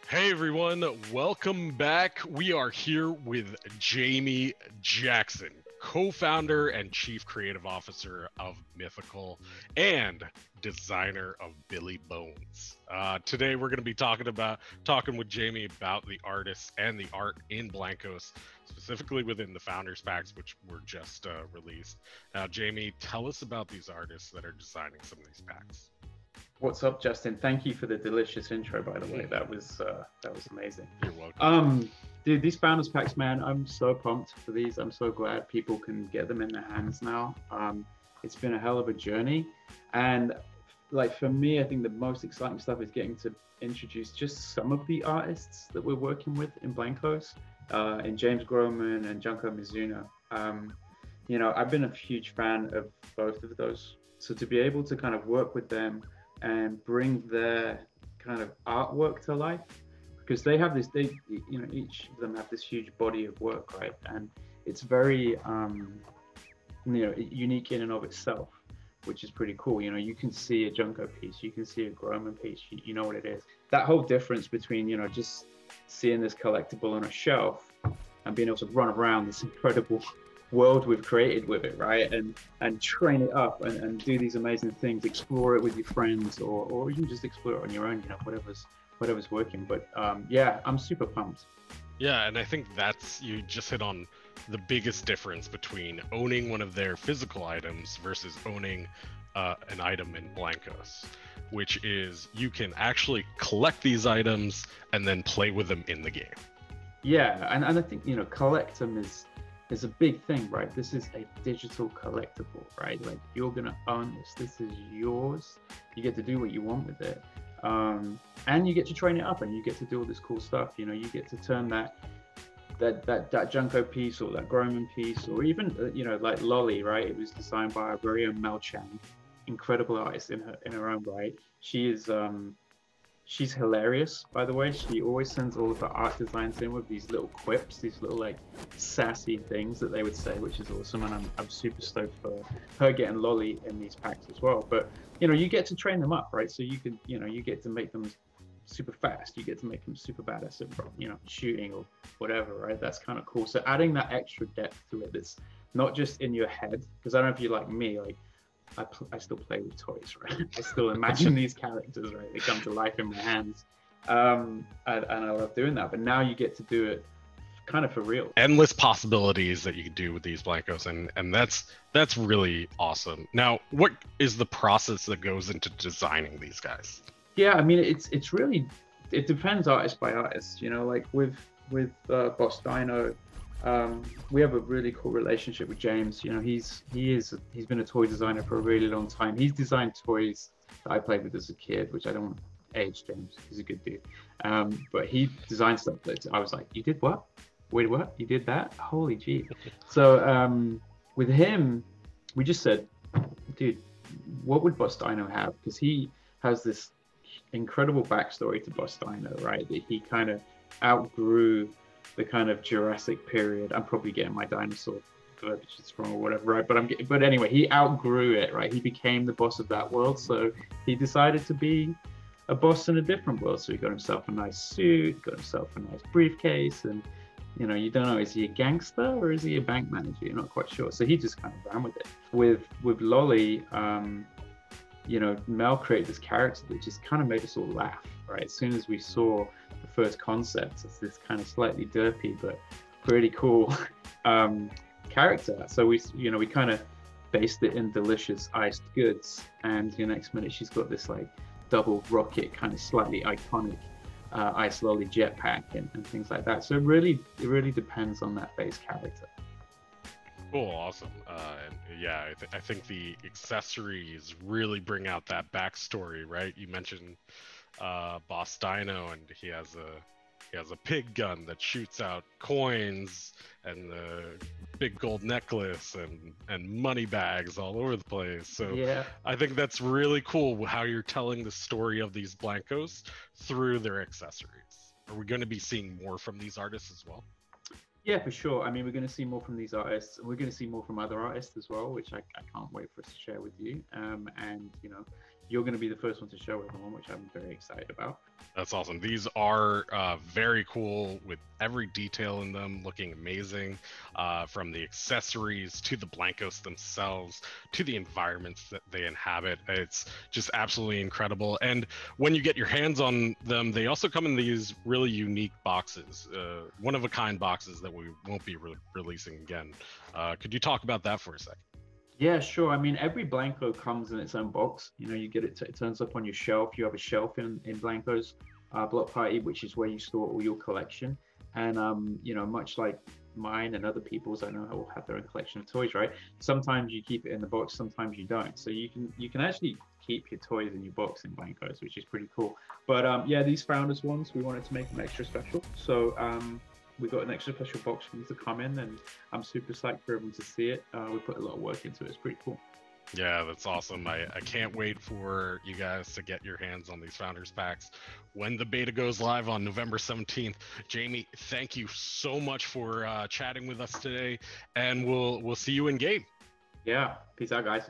Hey everyone, welcome back. We are here with Jamie Jackson, co-founder and chief creative officer of Mythical and designer of Billy Bones. Today we're going to be talking with Jamie about the artists and the art in Blankos, specifically within the founders packs, which were just released. Now, Jamie, tell us about these artists that are designing some of these packs. What's up, Justin? Thank you for the delicious intro, by the way. That was amazing. You're welcome. Dude, these founders packs, man, I'm so pumped for these. I'm so glad people can get them in their hands now. It's been a hell of a journey, and like for me, I think the most exciting stuff is getting to introduce just some of the artists that we're working with in Blankos, and James Groman and Junko Mizuno. I've been a huge fan of both of those, so to be able to kind of work with them and bring their kind of artwork to life, because they have this, each of them have this huge body of work, right? And it's very, unique in and of itself, which is pretty cool. You can see a Junko piece, you can see a Groman piece, you know what it is. That whole difference between, just seeing this collectible on a shelf and being able to run around this incredible world we've created with it, right? And train it up and do these amazing things, explore it with your friends, or even just explore it on your own, whatever's working. But yeah, I'm super pumped. Yeah, and I think you just hit on the biggest difference between owning one of their physical items versus owning an item in Blankos, which is you can actually collect these items and then play with them in the game. Yeah, and I think collect them is a big thing, right? This is a digital collectible, right? Like, you're gonna own this. This is yours. You get to do what you want with it, and you get to train it up, and you get to do all this cool stuff. You get to turn that Junko piece or that Groman piece, or even like Lolly, right? It was designed by our very own Mel Chang, incredible artist in her own right. She is she's hilarious, by the way. She always sends all of her art designs in with these little quips, these little like sassy things that they would say, which is awesome. And I'm super stoked for her getting Lolly in these packs as well. But you get to train them up, right? So you can, you get to make them super fast. You get to make them super badass at, shooting or whatever, right? That's kind of cool. So adding that extra depth to it, that's not just in your head, because I don't know if you're like me, like I still play with toys, right? I still imagine these characters, right? They come to life in my hands, and I love doing that. But now you get to do it kind of for real. Endless possibilities that you can do with these Blankos, and that's really awesome. Now, what is the process that goes into designing these guys? Yeah, I mean, it depends artist by artist. Like with Boss Dino. We have a really cool relationship with James. He's been a toy designer for a really long time. He's designed toys that I played with as a kid, which I don't want to age James. He's a good dude. But he designed stuff that I was like, you did what? Wait, what? You did that? Holy gee. So with him, we just said, dude, what would Boss Dino have? Because he has this incredible backstory to Boss Dino, right? That he kind of outgrew the kind of Jurassic period. I'm probably getting my dinosaur verbiage wrong or whatever, right? But anyway, he outgrew it, right? He became the boss of that world, so he decided to be a boss in a different world. So he got himself a nice suit, got himself a nice briefcase, and you don't know, is he a gangster or is he a bank manager? You're not quite sure. So he just kind of ran with it. With Lolly, Mel created this character that just kind of made us all laugh, right? As soon as we saw the first concept, it's this kind of slightly derpy but pretty cool character. So we kind of based it in delicious iced goods, and the next minute she's got this like double rocket, kind of slightly iconic Ice Lolly jetpack and things like that. So it really depends on that base character. Cool, awesome. Yeah, I think the accessories really bring out that backstory, right? You mentioned Boss Dino, and he has a pig gun that shoots out coins, and the big gold necklace, and money bags all over the place. So yeah, I think that's really cool how you're telling the story of these Blankos through their accessories. Are we going to be seeing more from these artists as well? Yeah, for sure. I mean, we're going to see more from these artists. We're going to see more from other artists as well, which I can't wait for us to share with you. And you're going to be the first one to show everyone, which I'm very excited about. That's awesome. These are very cool, with every detail in them looking amazing, from the accessories to the Blankos themselves to the environments that they inhabit. It's just absolutely incredible. And when you get your hands on them, they also come in these really unique boxes, one-of-a-kind boxes that we won't be releasing again. Could you talk about that for a second? Yeah, sure. I mean, every Blanko comes in its own box. You know, you get it, it turns up on your shelf. You have a shelf in Blankos Block Party, which is where you store all your collection. And, you know, much like mine and other people's, I know will have their own collection of toys, right? Sometimes you keep it in the box, sometimes you don't. So you can actually keep your toys in your box in Blankos, which is pretty cool. But yeah, these Founders ones, we wanted to make them extra special. So we got an extra special box for them to come in, and I'm super psyched for everyone to see it. We put a lot of work into it. It's pretty cool. Yeah, that's awesome. I can't wait for you guys to get your hands on these Founders Packs when the beta goes live on November 17th. Jamie, thank you so much for chatting with us today, and we'll see you in game. Yeah, peace out, guys.